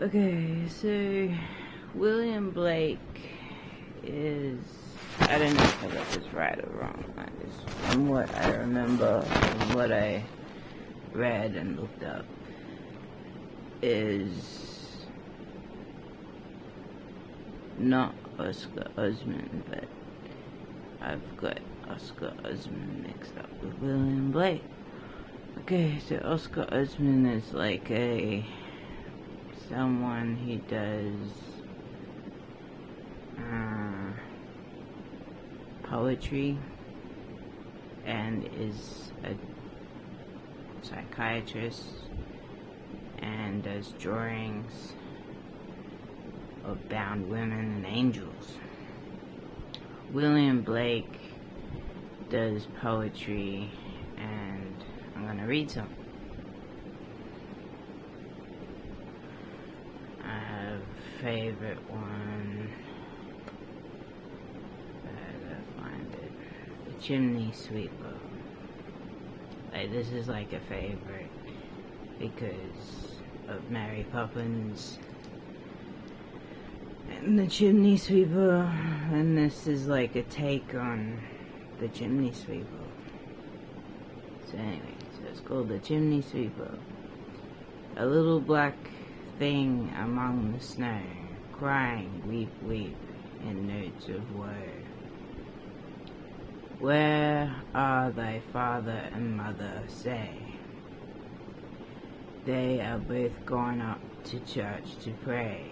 Okay, so William Blake is, I don't know if I got this right or wrong. From what I remember, from what I read and looked up, is not Oscar Osman, but I've got Oscar Osman mixed up with William Blake. Okay, so Oscar Osman is like someone who does poetry and is a psychiatrist and does drawings of bound women and angels. William Blake does poetry, and I'm gonna read some. Favorite one, where did I find it? The Chimney Sweeper. Like, this is like a favorite because of Mary Poppins and the Chimney Sweeper, and this is like a take on the Chimney Sweeper. So anyway, so it's called The Chimney Sweeper. A little black thing among the snow, crying weep weep in notes of woe. Where are thy father and mother, say? They are both gone up to church to pray.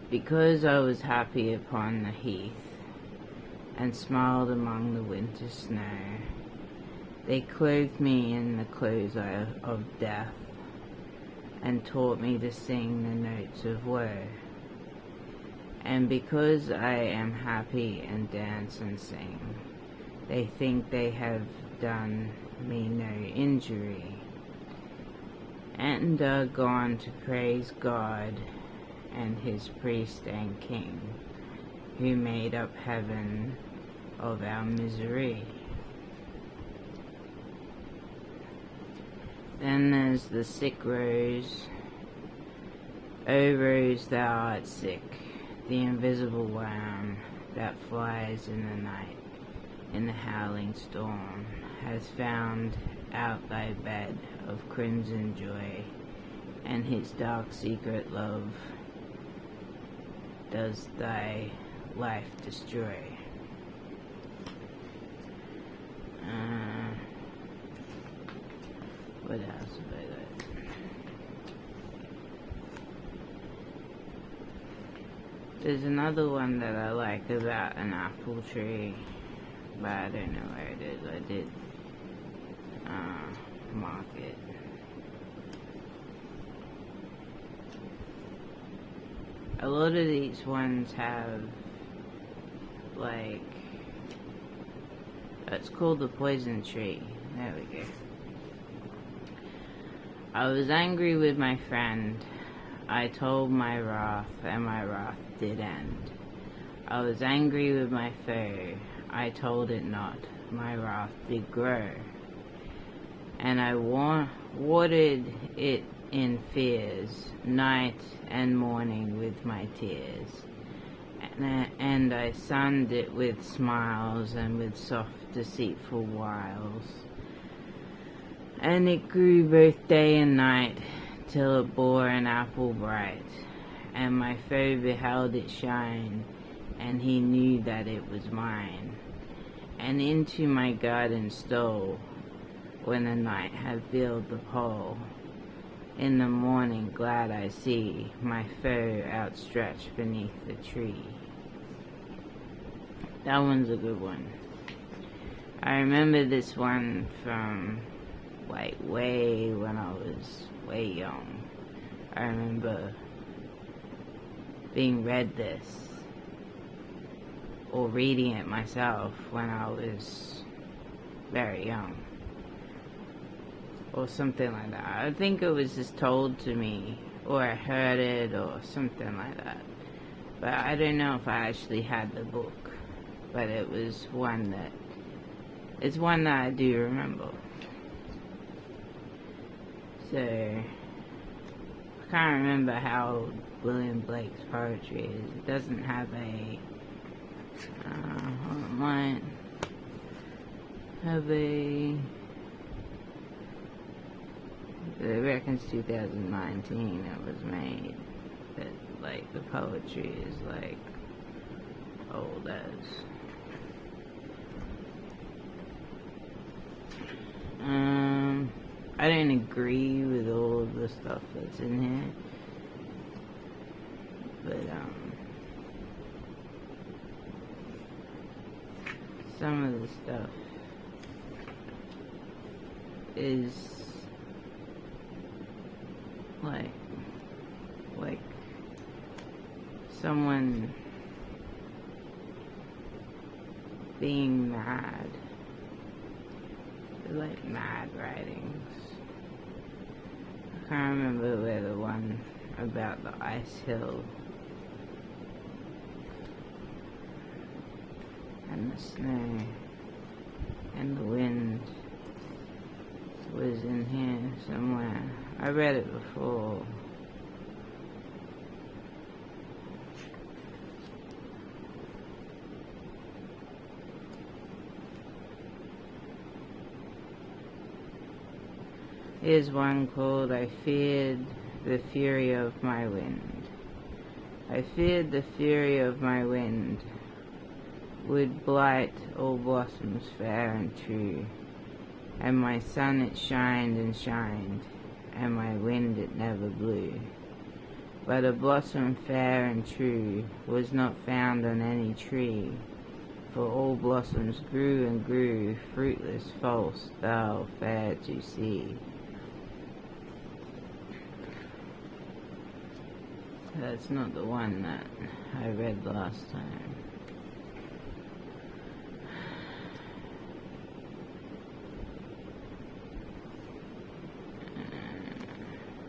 Because I was happy upon the heath, and smiled among the winter snow, they clothed me in the clothes of death, and taught me to sing the notes of woe. And because I am happy and dance and sing, they think they have done me no injury, and are gone to praise God and his priest and king, who made up heaven of our misery. Then there's the sick rose. O rose, thou art sick, the invisible worm that flies in the night, in the howling storm, has found out thy bed of crimson joy, and his dark secret love does thy life destroy. What else have I got? There's another one that I like about an apple tree, but I don't know where it is. I did mark it. A lot of these ones have, like, it's called the poison tree. There we go. I was angry with my friend. I told my wrath, and my wrath did end. I was angry with my foe. I told it not. My wrath did grow. And I watered it in fears, night and morning with my tears. And I sunned it with smiles and with soft deceitful wiles. And it grew both day and night, till it bore an apple bright. And my foe beheld it shine, and he knew that it was mine. And into my garden stole, when the night had veiled the pole. In the morning glad I see my foe outstretched beneath the tree. That one's a good one. I remember this one from like way when I was way young. I remember being read this or reading it myself when I was very young, or something like that. I think it was just told to me, or I heard it, or something like that. But I don't know if I actually had the book, but it was one that, it's one that I do remember. So, can't remember how William Blake's poetry is. It doesn't have a, it might have a, I reckon it's 2019 it was made, that like the poetry is like old as. I don't agree with all of the stuff that's in here, but some of the stuff is like someone being mad, like mad writings. I can't remember where the one about the ice hill and the snow and the wind was in here somewhere. I read it before. Here's one called I Feared the Fury of My Wind. I feared the fury of my wind would blight all blossoms fair and true, and my sun it shined and shined, and my wind it never blew. But a blossom fair and true was not found on any tree, for all blossoms grew and grew, fruitless, false, dull, fair to see. That's not the one that I read last time.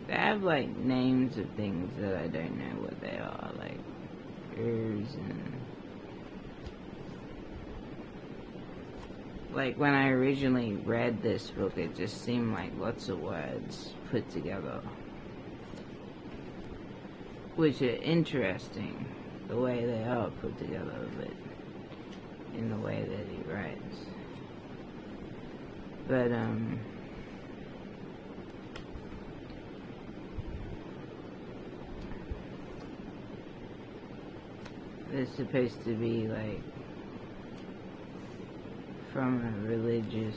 They have like names of things that I don't know what they are, like herbs and like when I originally read this book it just seemed like lots of words put together, which are interesting the way they are put together, but in the way that he writes. But it's supposed to be like from a religious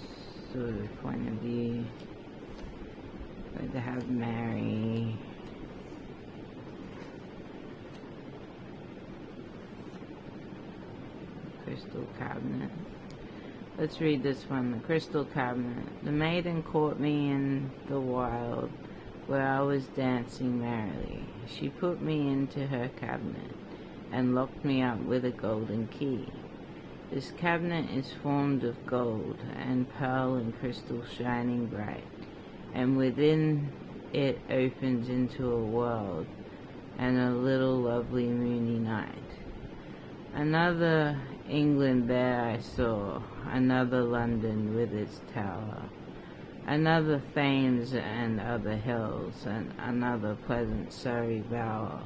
sort of point of view, like to have Mary Crystal Cabinet. Let's read this one. The Crystal Cabinet. The maiden caught me in the wild where I was dancing merrily. She put me into her cabinet and locked me up with a golden key. This cabinet is formed of gold and pearl and crystal shining bright, and within it opens into a world and a little lovely moony night. Another England there I saw, another London with its tower, another Thames and other hills, and another pleasant Surrey bower.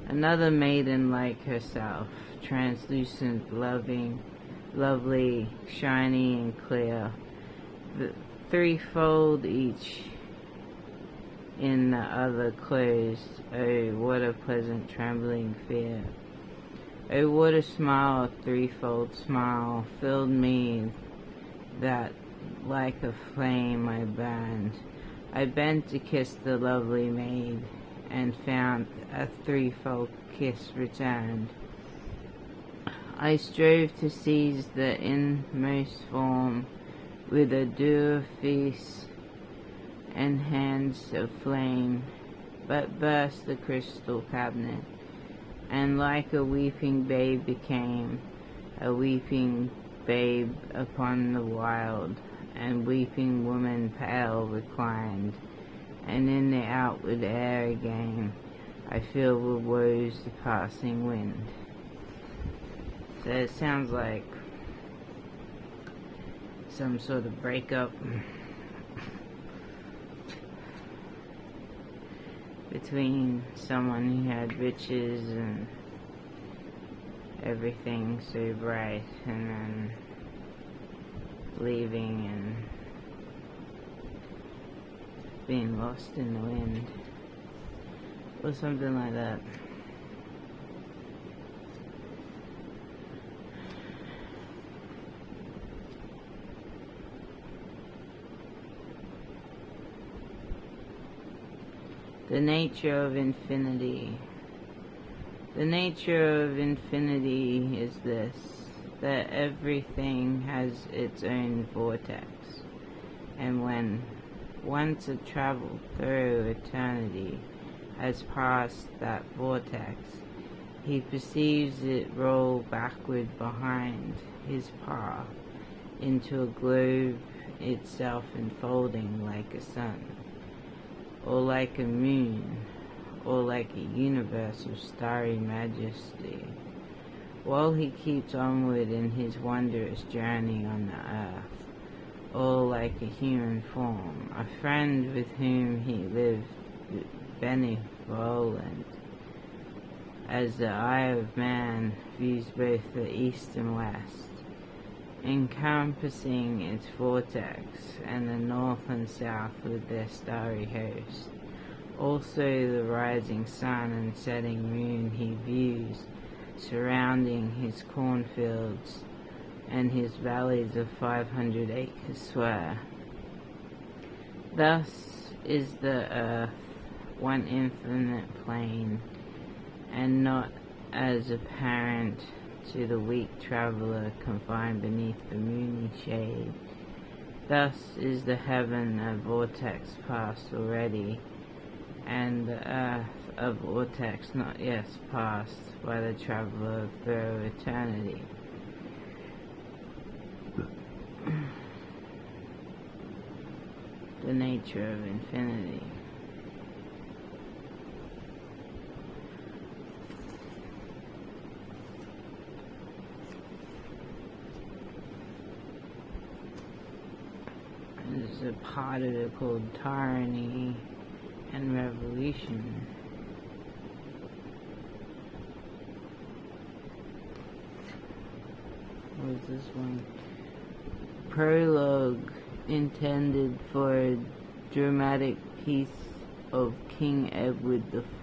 Another maiden like herself, translucent, loving, lovely, shiny and clear, threefold each in the other closed. Oh, what a pleasant trembling fear! Oh, what a smile, a threefold smile, filled me that like a flame I burned. I bent to kiss the lovely maid, and found a threefold kiss returned. I strove to seize the inmost form with a dew of face and hands of flame, but burst the crystal cabinet, and like a weeping babe became, a weeping babe upon the wild, and weeping woman pale reclined, and in the outward air again I feel with woes the passing wind. So it sounds like some sort of breakup. between someone who had riches and everything so bright, and then leaving and being lost in the wind, or something like that. The nature of infinity. The nature of infinity is this, that everything has its own vortex, and when once a travel through eternity has passed that vortex, he perceives it roll backward behind his path into a globe itself enfolding like a sun, or like a moon, or like a universe of starry majesty, while he keeps onward in his wondrous journey on the earth, all like a human form, a friend with whom he lived benevolent, as the eye of man views both the east and west, encompassing its vortex, and the north and south with their starry host. Also the rising sun and setting moon he views, surrounding his cornfields and his valleys of 500 acres square. Thus is the earth one infinite plane, and not as apparent to the weak traveller confined beneath the moony shade. Thus is the heaven a vortex past already, and the earth a vortex not yet passed by the traveller through eternity. The nature of infinity. There's a part of it called Tyranny and Revolution. What was this one? Prologue intended for a dramatic piece of King Edward IV.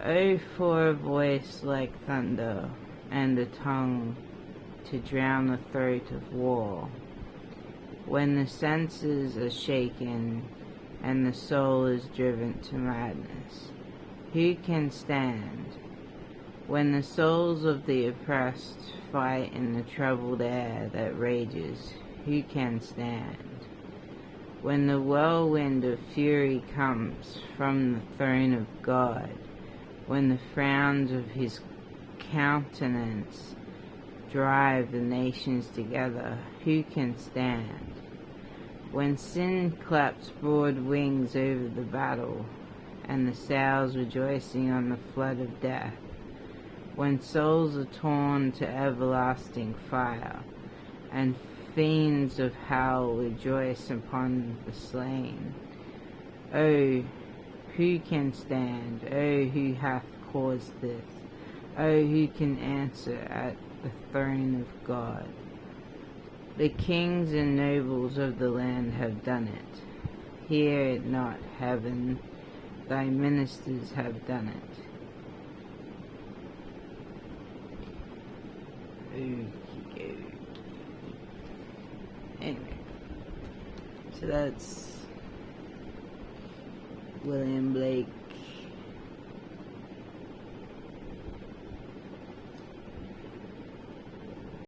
Oh, for a voice like thunder, and a tongue to drown the throat of war, when the senses are shaken and the soul is driven to madness. Who can stand? When the souls of the oppressed fight in the troubled air that rages, who can stand? When the whirlwind of fury comes from the throne of God, when the frowns of his countenance drive the nations together, who can stand? When sin claps broad wings over the battle, and the sails rejoicing on the flood of death, when souls are torn to everlasting fire, and fiends of hell rejoice upon the slain. Oh, who can stand? Oh, who hath caused this? Oh, who can answer at the throne of God? The kings and nobles of the land have done it. Hear it not, heaven, thy ministers have done it. Anyway, so that's William Blake